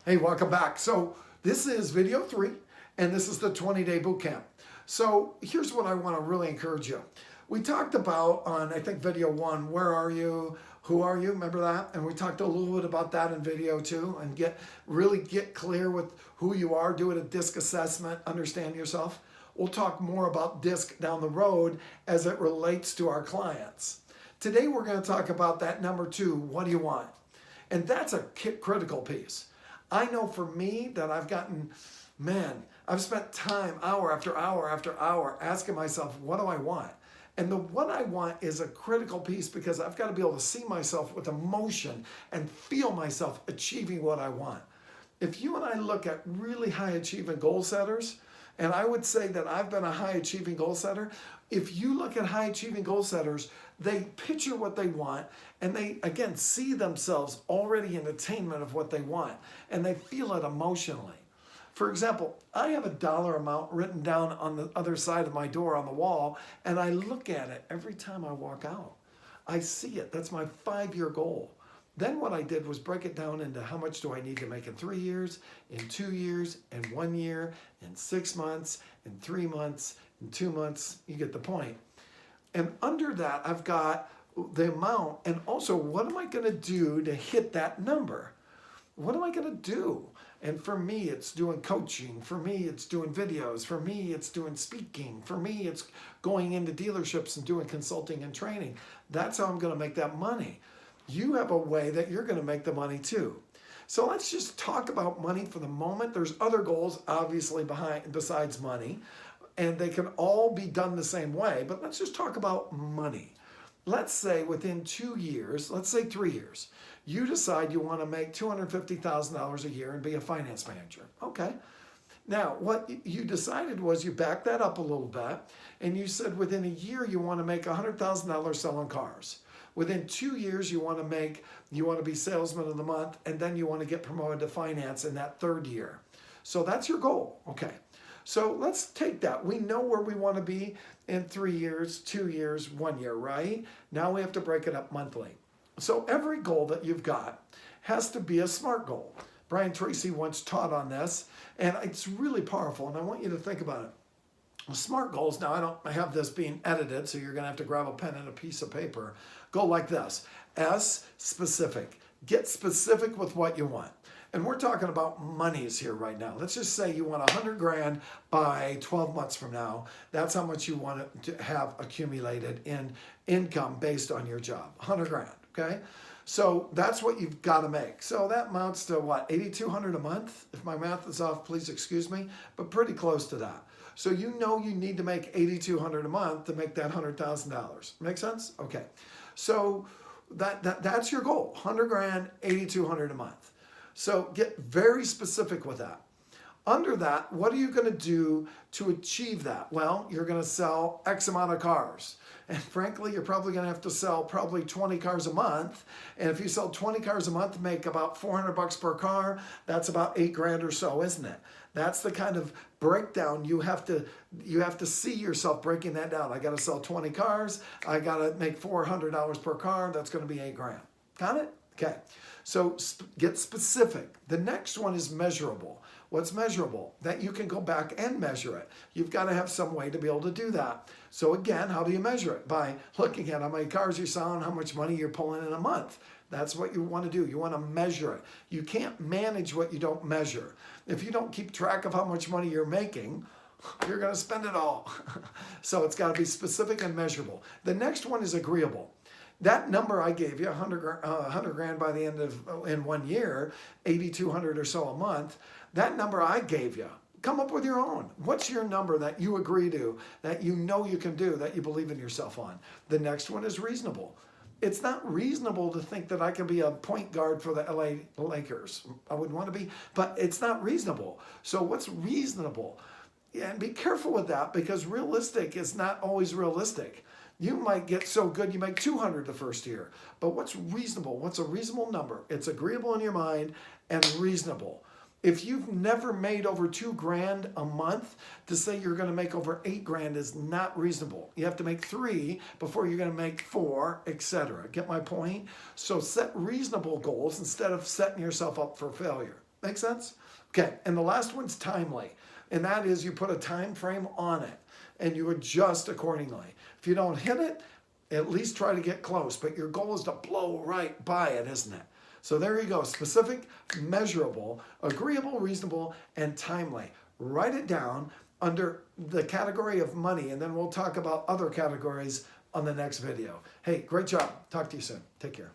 Hey, welcome back. So this is video 3, and this is the 20-day boot camp. So here's what I want to really encourage you. We talked about on, I think, video 1, where are you? Who are you? Remember that? And we talked a little bit about that in video 2, and really get clear with who you are, do a DISC assessment, understand yourself. We'll talk more about DISC down the road as it relates to our clients. Today we're going to talk about that number 2, what do you want? And that's a critical piece. I know for me that I've spent time, hour after hour after hour, asking myself, what do I want? And the what I want is a critical piece because I've got to be able to see myself with emotion and feel myself achieving what I want. If you and I look at really high achieving goal setters, and I would say that I've been a high achieving goal setter, if you look at high achieving goal setters, they picture what they want and they, again, see themselves already in attainment of what they want and they feel it emotionally. For example, I have a dollar amount written down on the other side of my door on the wall and I look at it every time I walk out. I see it. That's my 5-year goal. Then what I did was break it down into how much do I need to make in 3 years, in 2 years, in 1 year, in 6 months, in 3 months, in 2 months. You get the point. And under that, I've got the amount and also what am I going to do to hit that number? What am I going to do? And for me, it's doing coaching. For me, it's doing videos. For me, it's doing speaking. For me, it's going into dealerships and doing consulting and training. That's how I'm going to make that money. You have a way that you're going to make the money too. So let's just talk about money for the moment. There's other goals, obviously, besides money, and they can all be done the same way, but let's just talk about money. Let's say within 2 years, let's say 3 years, you decide you want to make $250,000 a year and be a finance manager. Okay. Now, what you decided was you backed that up a little bit, and you said within a year you want to make $100,000 selling cars. Within 2 years, you want to be salesman of the month, and then you want to get promoted to finance in that 3rd year. So that's your goal. Okay. So let's take that. We know where we want to be in 3 years, 2 years, 1 year, right? Now we have to break it up monthly. So every goal that you've got has to be a SMART goal. Brian Tracy once taught on this, and it's really powerful, and I want you to think about it. SMART goals, now I don't have this being edited, so you're going to have to grab a pen and a piece of paper. Go like this. S, specific. Get specific with what you want. And we're talking about monies here right now. Let's just say you want 100 grand by 12 months from now. That's how much you want to have accumulated in income based on your job. 100 grand, okay? So that's what you've got to make. So that amounts to what, $8,200 a month? If my math is off, please excuse me, but pretty close to that. So you know you need to make $8,200 a month to make that $100,000. Make sense? Okay. So that's your goal. 100 grand, $8,200 a month. So get very specific with that. Under that, what are you going to do to achieve that? Well, you're going to sell X amount of cars. And frankly, you're probably going to have to sell probably 20 cars a month. And if you sell 20 cars a month, make about $400 per car, that's about 8 grand or so, isn't it? That's the kind of breakdown you have to see yourself breaking that down. I got to sell 20 cars. I got to make $400 per car. That's going to be 8 grand. Got it? Okay. So get specific. The next one is measurable. What's measurable? That you can go back and measure it. You've got to have some way to be able to do that. So again, how do you measure it? By looking at how many cars you're selling, how much money you're pulling in a month. That's what you want to do. You want to measure it. You can't manage what you don't measure. If you don't keep track of how much money you're making, you're going to spend it all. So it's got to be specific and measurable. The next one is agreeable. That number I gave you, 100 grand by the end of, in 1 year, 8,200 or so a month, that number I gave you, come up with your own. What's your number that you agree to, that you know you can do, that you believe in yourself on? The next one is reasonable. It's not reasonable to think that I can be a point guard for the LA Lakers. I wouldn't want to be, but it's not reasonable. So what's reasonable? And be careful with that because realistic is not always realistic. You might get so good you make 200 the first year. But what's reasonable? What's a reasonable number? It's agreeable in your mind and reasonable. If you've never made over 2 grand a month, to say you're going to make over 8 grand is not reasonable. You have to make 3 before you're going to make 4, etc. Get my point? So set reasonable goals instead of setting yourself up for failure. Make sense? Okay, and the last one's timely. And that is you put a time frame on it and you adjust accordingly. If you don't hit it, at least try to get close. But your goal is to blow right by it, isn't it? So there you go. Specific, measurable, agreeable, reasonable, and timely. Write it down under the category of money, and then we'll talk about other categories on the next video. Hey, great job. Talk to you soon. Take care.